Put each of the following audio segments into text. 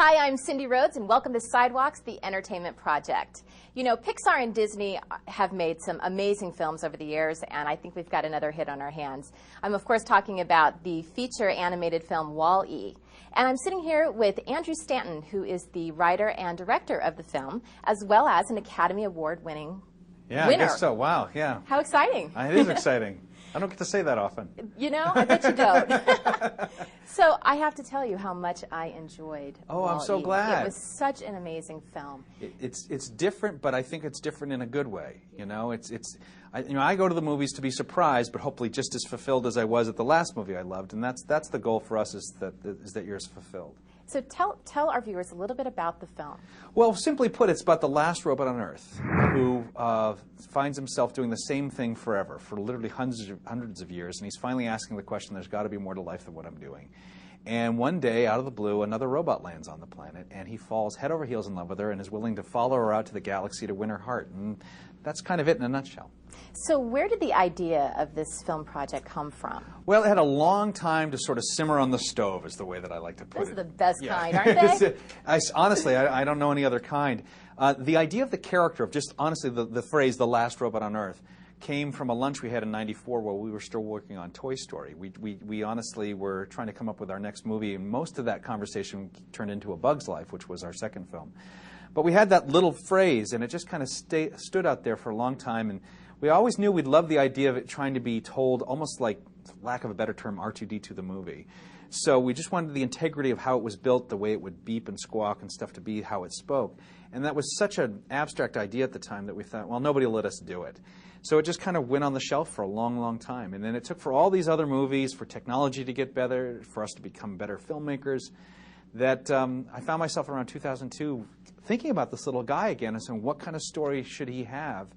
Hi, I'm Cindy Rhodes, and welcome to Sidewalks, the Entertainment Project. You know, Pixar and Disney have made some amazing films over the years, and I think we've got another hit on our hands. I'm, of course, talking about the feature animated film Wall-E. And I'm sitting here with Andrew Stanton, who is the writer and director of the film, as well as an Academy Award-winning winner. I guess so. Wow, yeah. How exciting. It is exciting. I don't get to say that often. You know, I bet you don't. So I have to tell you how much I enjoyed Wall-E. I'm so glad. It was such an amazing film. It's different, but I think it's different in a good way. You know, I go to the movies to be surprised, but hopefully just as fulfilled as I was at the last movie I loved, and that's the goal for us, is that you're as fulfilled. So tell our viewers a little bit about the film. Well, simply put, it's about the last robot on Earth who finds himself doing the same thing forever, for literally hundreds of years, and he's finally asking the question, there's got to be more to life than what I'm doing. And one day, out of the blue, another robot lands on the planet, and he falls head over heels in love with her and is willing to follow her out to the galaxy to win her heart. And that's kind of it in a nutshell. So where did the idea of this film project come from? Well, it had a long time to sort of simmer on the stove, is the way that I like to put it. Those are the best kind, aren't they? Honestly, I don't know any other kind. The idea of the character, of just honestly the phrase, the last robot on Earth, came from a lunch we had in '94 while we were still working on Toy Story. We honestly were trying to come up with our next movie, and most of that conversation turned into A Bug's Life, which was our second film. But we had that little phrase, and it just kind of stood out there for a long time, and we always knew we'd love the idea of it trying to be told almost like, for lack of a better term, R2-D2 the movie. So we just wanted the integrity of how it was built, the way it would beep and squawk and stuff, to be how it spoke. And that was such an abstract idea at the time that we thought, well, nobody will let us do it. So it just kind of went on the shelf for a long, long time. And then it took for all these other movies, for technology to get better, for us to become better filmmakers, that I found myself around 2002 thinking about this little guy again and saying, what kind of story should he have?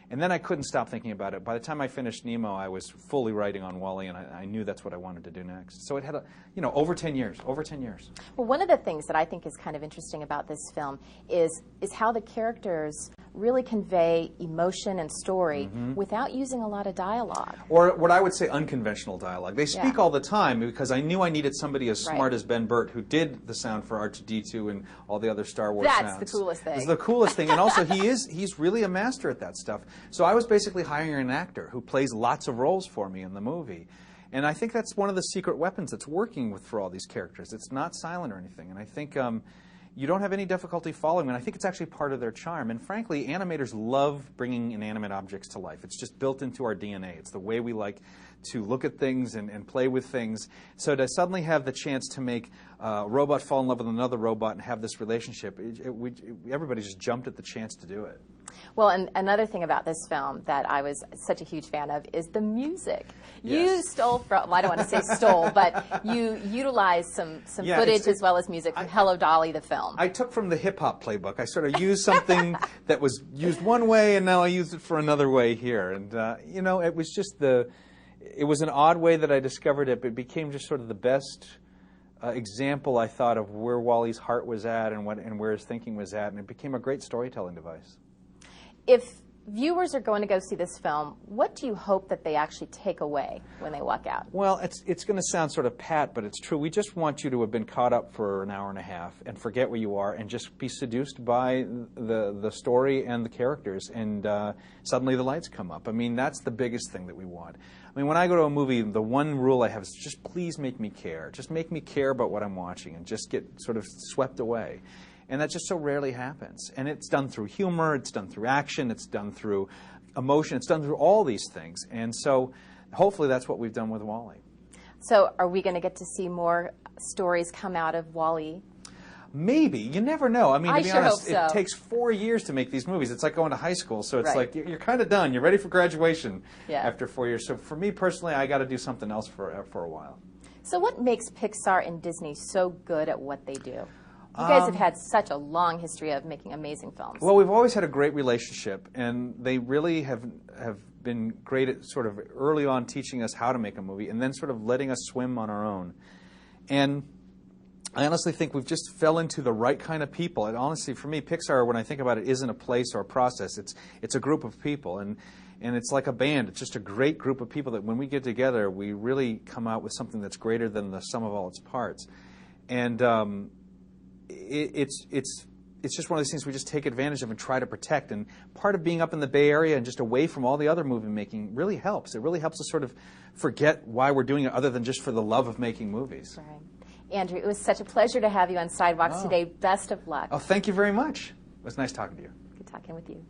And then I couldn't stop thinking about it. By the time I finished Nemo, I was fully writing on Wall-E, and I knew that's what I wanted to do next. So it had, over 10 years, over 10 years. Well, one of the things that I think is kind of interesting about this film is how the characters really convey emotion and story without using a lot of dialogue. Or what I would say unconventional dialogue. They speak all the time, because I knew I needed somebody as smart as Ben Burt, who did the sound for R2-D2 and all the other Star Wars sounds. That's the coolest thing. It's the coolest thing. And also, he's really a master at that stuff. So I was basically hiring an actor who plays lots of roles for me in the movie. And I think that's one of the secret weapons that's working for all these characters. It's not silent or anything. And I think you don't have any difficulty following them. And I think it's actually part of their charm. And frankly, animators love bringing inanimate objects to life. It's just built into our DNA. It's the way we like to look at things and play with things. So to suddenly have the chance to make a robot fall in love with another robot and have this relationship, everybody just jumped at the chance to do it. Well, and another thing about this film that I was such a huge fan of is the music. You stole from, well, I don't want to say stole, but you utilized some footage as well as music from Hello Dolly, the film. I took from the hip-hop playbook. I sort of used something that was used one way, and now I use it for another way here. And, it was just it was an odd way that I discovered it, but it became just sort of the best example, I thought, of where Wall-E's heart was at and where his thinking was at, and it became a great storytelling device. If viewers are going to go see this film, what do you hope that they actually take away when they walk out? Well, it's going to sound sort of pat, but it's true. We just want you to have been caught up for an hour and a half and forget where you are and just be seduced by the story and the characters, and suddenly the lights come up. I mean, that's the biggest thing that we want. I mean, when I go to a movie, the one rule I have is just please make me care. Just make me care about what I'm watching and just get sort of swept away. And that just so rarely happens. And it's done through humor, it's done through action, it's done through emotion, it's done through all these things. And so hopefully that's what we've done with Wall-E. So are we going to get to see more stories come out of Wall-E? Maybe. You never know. I mean, to be honest, hope so. It takes 4 years to make these movies. It's like going to high school. So it's like you're kind of done. You're ready for graduation after 4 years. So for me personally, I got to do something else for a while. So what makes Pixar and Disney so good at what they do? You guys have had such a long history of making amazing films. Well, we've always had a great relationship, and they really have been great at sort of early on teaching us how to make a movie and then sort of letting us swim on our own. And I honestly think we've just fell into the right kind of people. And honestly, for me, Pixar, when I think about it, isn't a place or a process. It's a group of people, and it's like a band. It's just a great group of people that when we get together, we really come out with something that's greater than the sum of all its parts. And it's just one of those things we just take advantage of and try to protect. And part of being up in the Bay Area and just away from all the other movie making really helps. It really helps us sort of forget why we're doing it other than just for the love of making movies. Right. Andrew, it was such a pleasure to have you on Sidewalks today. Best of luck. Oh, thank you very much. It was nice talking to you. Good talking with you.